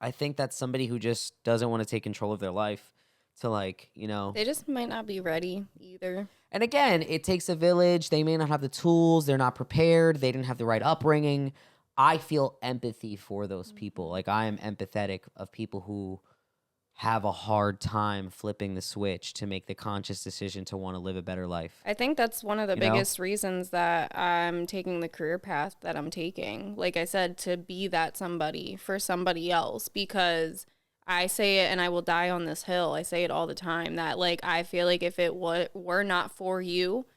I think that's somebody who just doesn't want to take control of their life to like, They just might not be ready either. And again, it takes a village. They may not have the tools. They're not prepared. They didn't have the right upbringing. I feel empathy for those people. Like I am empathetic of people who have a hard time flipping the switch to make the conscious decision to want to live a better life. I think that's one of the You know? biggest reasons that I'm taking the career path that I'm taking. Like I said, to be that somebody for somebody else, because I say it and I will die on this hill. I say it all the time that like I feel like if it were not for you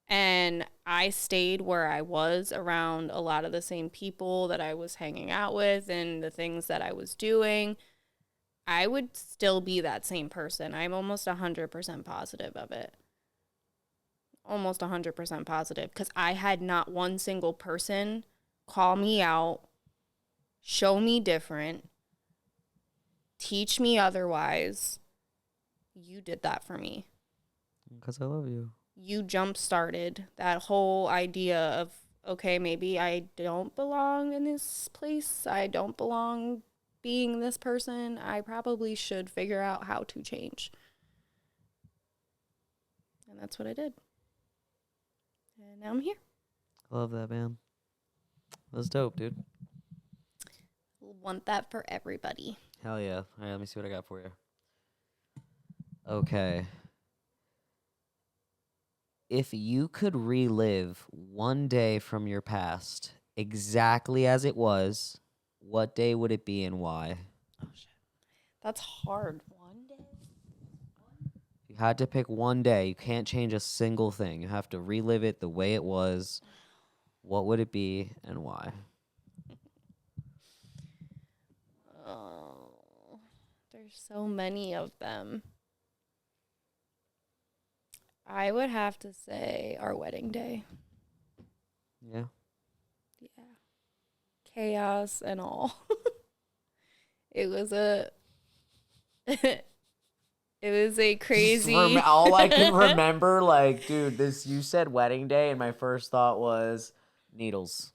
and I stayed where I was around a lot of the same people that I was hanging out with and the things that I was doing, I would still be that same person. I'm almost 100% positive of it. Almost 100% positive, because I had not one single person call me out, show me different, teach me otherwise, you did that for me. Because I love you. You jump-started that whole idea of, okay, maybe I don't belong in this place. I don't belong being this person. I probably should figure out how to change. And that's what I did. And now I'm here. I love that, man. That's dope, dude. Want that for everybody. Hell yeah. All right, let me see what I got for you. Okay. If you could relive one day from your past exactly as it was, what day would it be and why? Oh, shit. That's hard. One day? You had to pick one day. You can't change a single thing. You have to relive it the way it was. What would it be and why? Oh, there's so many of them. I would have to say our wedding day. Yeah. Yeah. Chaos and all. It was a crazy. All I can remember, like, dude, you said wedding day, and my first thought was needles.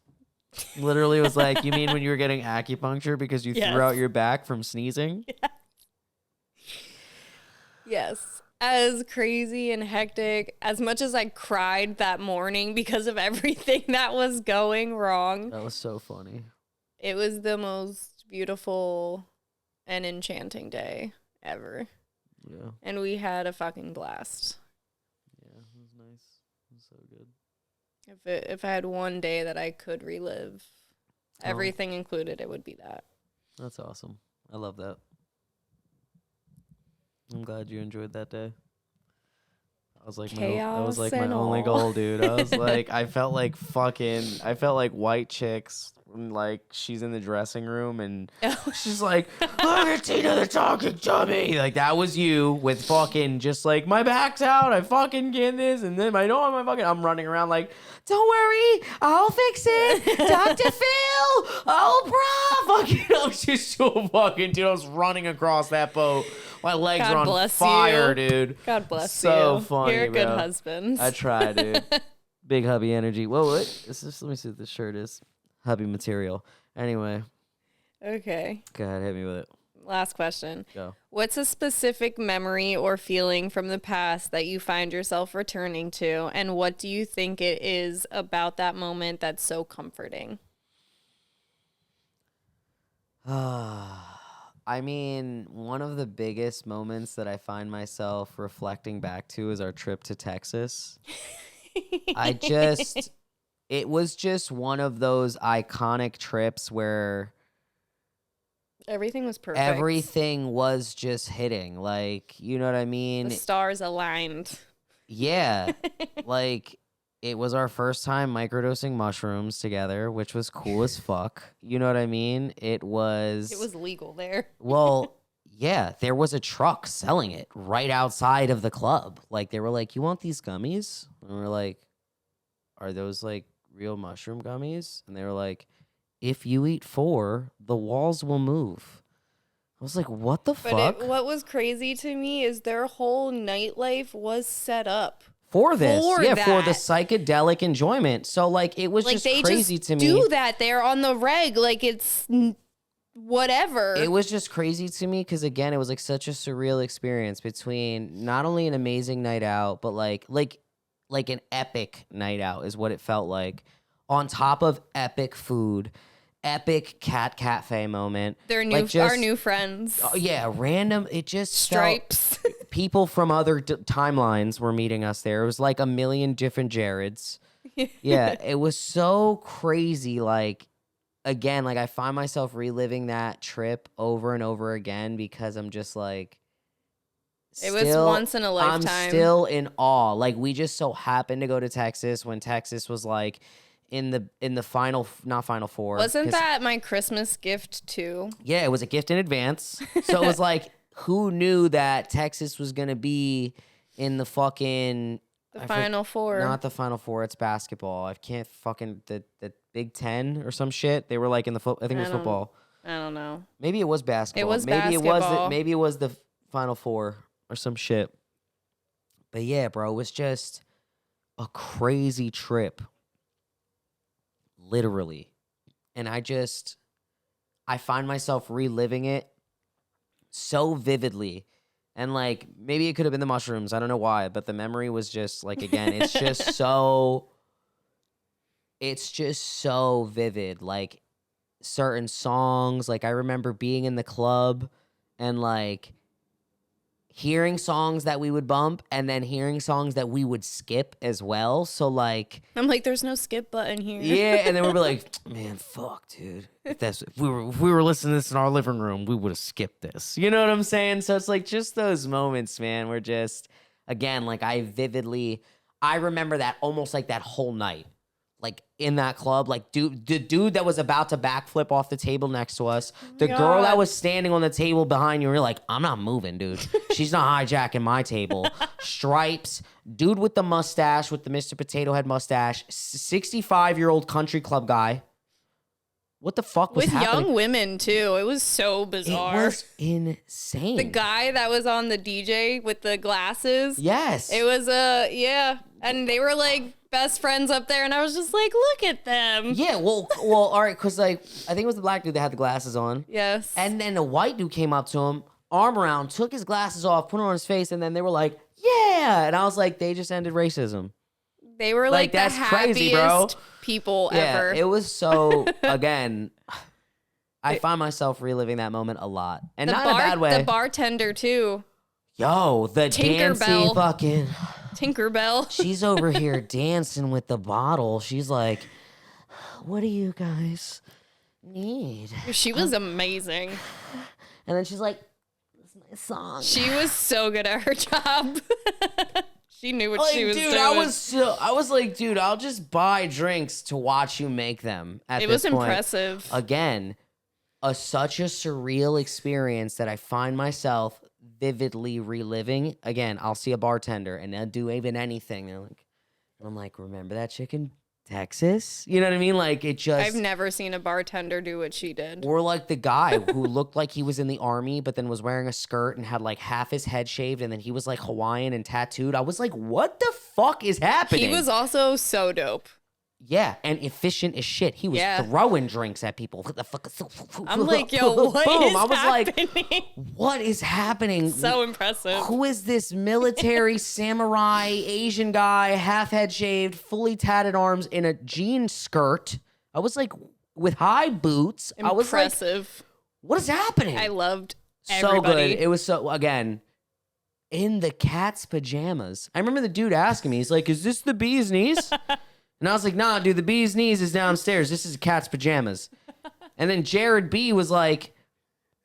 Literally was like, you mean when you were getting acupuncture because you threw out your back from sneezing? Yeah. Yes. As crazy and hectic, as much as I cried that morning because of everything that was going wrong. That was so funny. It was the most beautiful and enchanting day ever. Yeah. And we had a fucking blast. Yeah, it was nice. It was so good. If I had one day that I could relive, everything included, it would be that. That's awesome. I love that. I'm glad you enjoyed that day. That was like my only goal, dude. I was like, I felt like White Chicks when, like, she's in the dressing room and she's like, look at Tina the talking dummy. Like, that was you with fucking just like, my back's out, I fucking get this, and then I'm running around like, don't worry, I'll fix it, Dr. Phil, oh bro, fucking, I was just so fucking, dude, I was running across that boat. My legs are on fire, dude. God bless you. So funny, You're a good bro. husband. I try, dude. Big hubby energy. Whoa, what? Let me see what this shirt is. Hubby material. Anyway. Okay. Go ahead, hit me with it. Last question. Go. What's a specific memory or feeling from the past that you find yourself returning to? And what do you think it is about that moment that's so comforting? I mean, one of the biggest moments that I find myself reflecting back to is our trip to Texas. It was just one of those iconic trips where everything was perfect. Everything was just hitting. Like, you know what I mean? The stars aligned. Yeah. Like, it was our first time microdosing mushrooms together, which was cool as fuck. You know what I mean? It was legal there. Well, yeah, there was a truck selling it right outside of the club. Like, they were like, you want these gummies? And we're like, are those like real mushroom gummies? And they were like, if you eat 4, the walls will move. I was like, what the fuck? What was crazy to me is their whole nightlife was set up for this, for the psychedelic enjoyment. So, like, it was like, just crazy to me. They just do that there on the reg, like it's whatever. It was just crazy to me because, again, it was like such a surreal experience between not only an amazing night out, but like an epic night out is what it felt like. On top of epic food, epic cat cafe moment. They're our new friends. Yeah, random. It just Stripes. People from other timelines were meeting us there. It was like a million different Jareds. Yeah, it was so crazy. Like, again, like I find myself reliving that trip over and over again because I'm just like, it was once in a lifetime. I'm still in awe. Like, we just so happened to go to Texas when Texas was like in the final, not final 4. Wasn't that my Christmas gift too? Yeah, it was a gift in advance. So it was like, who knew that Texas was going to be in the fucking... Final 4. Not the Final 4, it's basketball. I can't fucking... The Big Ten or some shit. They were like in the... I think it was football. I don't know. Maybe it was basketball. It was basketball. Maybe it was the Final 4. or some shit. But yeah, bro, it was just a crazy trip. Literally. And I find myself reliving it so vividly. And like maybe it could have been the mushrooms. I don't know why, but the memory was just like again, it's just so vivid. Like certain songs, like I remember being in the club and like hearing songs that we would bump and then hearing songs that we would skip as well. So like I'm like, there's no skip button here. yeah, and then we'd be like, man, fuck, dude. If we were listening to this in our living room, we would have skipped this. You know what I'm saying? So it's like just those moments, man, where just again, like I remember that almost like that whole night. Like in that club, like the dude that was about to backflip off the table next to us, the girl that was standing on the table behind you, you're like, I'm not moving, dude. She's not hijacking my table. Stripes, dude with the mustache, with the Mr. Potato Head mustache, 65-year-old country club guy. What the fuck was happening? With young women too. It was so bizarre. It was insane. The guy that was on the DJ with the glasses. Yes. It was yeah. And they were like best friends up there, and I was just like, look at them. Yeah, well, all right, because like I think it was the black dude that had the glasses on. Yes. And then the white dude came up to him, arm around, took his glasses off, put it on his face, and then they were like, yeah. And I was like, they just ended racism. They were like the that's happiest crazy, bro. People Yeah, ever. it was so, again, I find myself reliving that moment a lot. And not in a bad way. The bartender, too. Yo, the dancing Tinkerbell. fucking... Tinkerbell. She's over here dancing with the bottle. She's like, what do you guys need? She was amazing. And then she's like, this is my song. She was so good at her job. She knew what she was doing. I was like, dude, I'll just buy drinks to watch you make them. It was impressive. Again, such a surreal experience that I find myself vividly reliving. Again, I'll see a bartender and they'll do even anything. I'm like, remember that chick in Texas? You know what I mean? Like it just. I've never seen a bartender do what she did. Or like the guy who looked like he was in the army, but then was wearing a skirt and had like half his head shaved, and then he was like Hawaiian and tattooed. I was like, what the fuck is happening? He was also so dope. Yeah, and efficient as shit. He was throwing drinks at people. What the fuck? I'm like, yo, what is I was happening? like, what is happening? So impressive. Who is this military samurai Asian guy, half head shaved, fully tatted arms in a jean skirt? I was like, with high boots. Impressive. I was like, what is happening? I loved everybody. So good. It was so, again, in the cat's pajamas. I remember the dude asking me, he's like, is this the bee's knees? And I was like, nah, dude, the bee's knees is downstairs. This is a cat's pajamas. And then Jared B was like,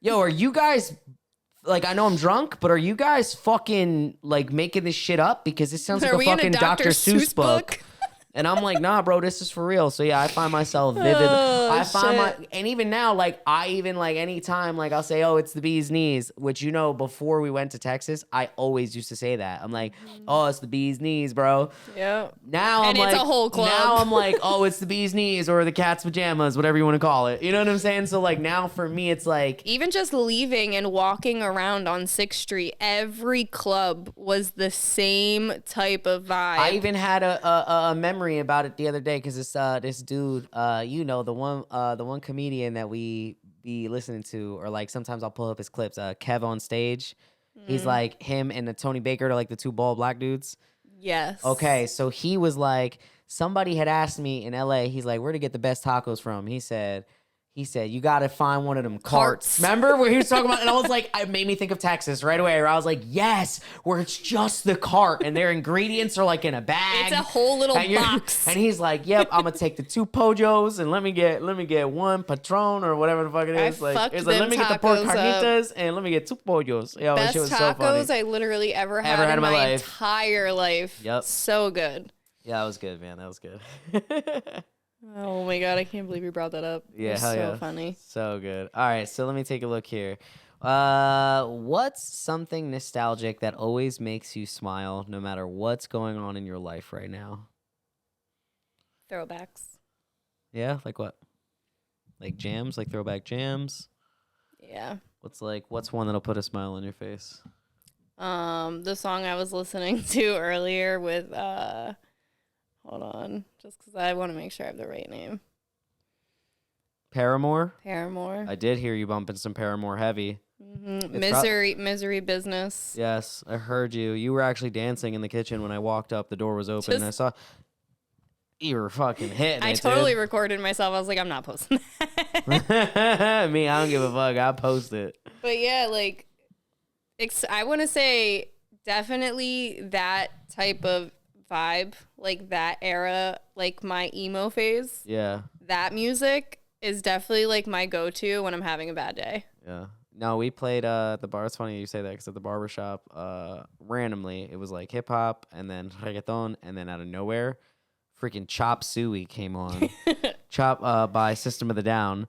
yo, are you guys, like, I know I'm drunk, but are you guys fucking, like, making this shit up? Because this sounds like a fucking Dr. Seuss book. And I'm like, nah, bro, this is for real. So yeah, I find myself vivid. And even now, like, anytime, like, I'll say, oh, it's the bee's knees, which, you know, before we went to Texas, I always used to say that. I'm like, oh, it's the bee's knees, bro. Yeah. Now and I'm it's like, a whole club. Now I'm like, oh, it's the bee's knees or the cat's pajamas, whatever you want to call it. You know what I'm saying? So like now for me, it's like, even just leaving and walking around on 6th Street, every club was the same type of vibe. I even had a memory about it the other day because this dude, you know, the one comedian that we be listening to, or like sometimes I'll pull up his clips, Kev on Stage. He's like, him and the Tony Baker are like the two bald black dudes. Yes. Okay, so he was like, somebody had asked me in LA, he's like, where to get the best tacos from? He said, you got to find one of them carts. Remember where he was talking about? And I was like, it made me think of Texas right away. Where I was like, yes, where it's just the cart and their ingredients are like in a bag. It's a whole little box. And he's like, yep, I'm going to take the 2 pojos and let me get 1 Patron or whatever the fuck it is. Let me get the pork carnitas and let me get 2 pojos. Yo, best shit was tacos so funny. I literally ever had in my entire life. Yep. So good. Yeah, that was good, man. That was good. Oh my God, I can't believe you brought that up. Yeah, hell so funny. So good. All right, so let me take a look here. What's something nostalgic that always makes you smile no matter what's going on in your life right now? Throwbacks. Yeah, like what? Like jams, like throwback jams? Yeah. What's one that'll put a smile on your face? The song I was listening to earlier with hold on, just because I want to make sure I have the right name. Paramore? Paramore. I did hear you bumping some Paramore heavy. Mm-hmm. Misery Business. Yes, I heard you. You were actually dancing in the kitchen when I walked up. The door was open and I saw you were fucking hitting I it, totally dude. recorded myself. I was like, I'm not posting that. Me, I don't give a fuck. I'll post it. But yeah, like, I want to say definitely that type of vibe, like that era, like my emo phase. Yeah. That music is definitely like my go-to when I'm having a bad day. Yeah. No, we played at the bar. It's funny you say that because at the barbershop, randomly, it was like hip hop and then reggaeton, and then out of nowhere, freaking Chop Suey came on. Chop by System of the Down.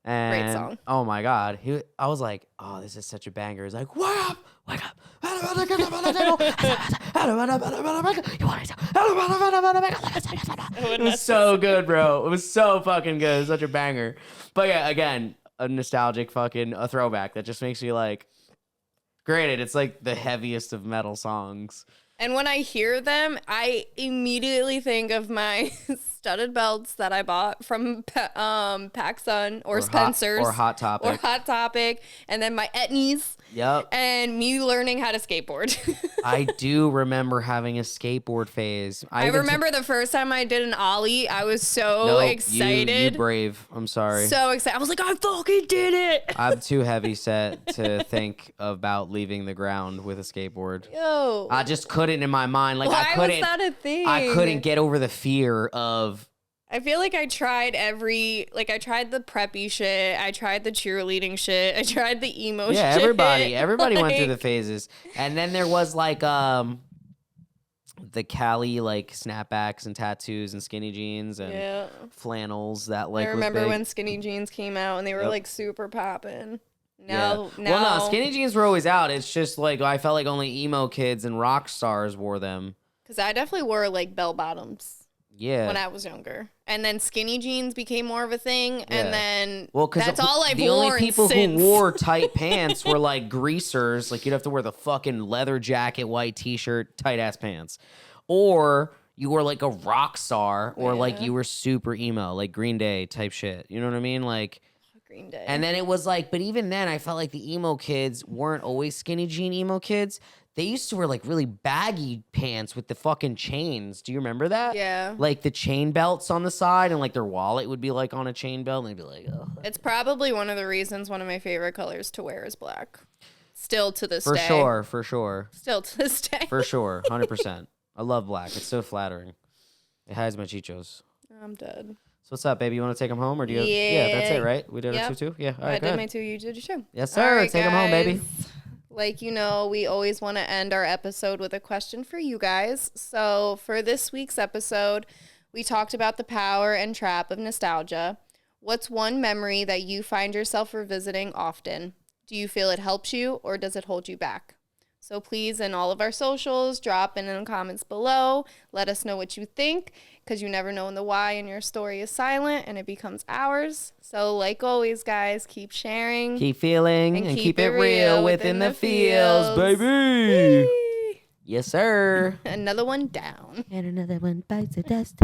And, great song. Oh my God. I was like, oh, this is such a banger. He's like, wake up, wake up. It was so good, bro. It was so fucking good. It was such a banger. But yeah, again, a nostalgic fucking a throwback that just makes you like, granted, it's like the heaviest of metal songs. And when I hear them, I immediately think of my studded belts that I bought from PacSun or Spencer's. Or Hot Topic. And then my etnies. Yep. And me learning how to skateboard. I do remember having a skateboard phase. I remember the first time I did an ollie. I was so excited. You brave. I'm sorry. So excited. I was like, I fucking did it. I'm too heavy set to think about leaving the ground with a skateboard. Yo. I just couldn't in my mind. Like Why I couldn't. was that a thing? I couldn't get over the fear of. I feel like I tried I tried the preppy shit, I tried the cheerleading shit, I tried the emo shit. Yeah, everybody went through the phases. And then there was like the Cali like snapbacks and tattoos and skinny jeans and flannels that like I remember was big. when skinny jeans came out and they were like super poppin'. Well, no, skinny jeans were always out. It's just like I felt like only emo kids and rock stars wore them. Cuz I definitely wore like bell bottoms. Yeah. When I was younger. And then skinny jeans became more of a thing. Yeah. And then that's all I've worn The only people since. who wore tight pants were like greasers. Like you'd have to wear the fucking leather jacket, white t-shirt, tight ass pants. Or you were like a rock star or like you were super emo, like Green Day type shit. You know what I mean? Like Green Day. And then it was like, but even then I felt like the emo kids weren't always skinny jean emo kids. They used to wear like really baggy pants with the fucking chains. Do you remember that? Yeah. Like the chain belts on the side and like their wallet would be like on a chain belt and they'd be like, oh. It's probably one of the reasons one of my favorite colors to wear is black. Still to this day. For sure. Still to this day. For sure. 100%. I love black. It's so flattering. It hides my chichos. I'm dead. So what's up, baby? You want to take them home or do you? Yeah. Yeah, that's it, right? We did our two? Yeah. All right, I go did ahead. my two. You did your two. Yes, sir. Right, take them home, baby. Like, you know, we always want to end our episode with a question for you guys. So for this week's episode, we talked about the power and trap of nostalgia. What's one memory that you find yourself revisiting often? Do you feel it helps you or does it hold you back? So please, in all of our socials, drop in the comments below. Let us know what you think, because you never know when the why in your story is silent and it becomes ours. So like always, guys, keep sharing. Keep feeling and keep it real within the feels, baby. Whee! Yes, sir. Another one down. And another one bites the dust.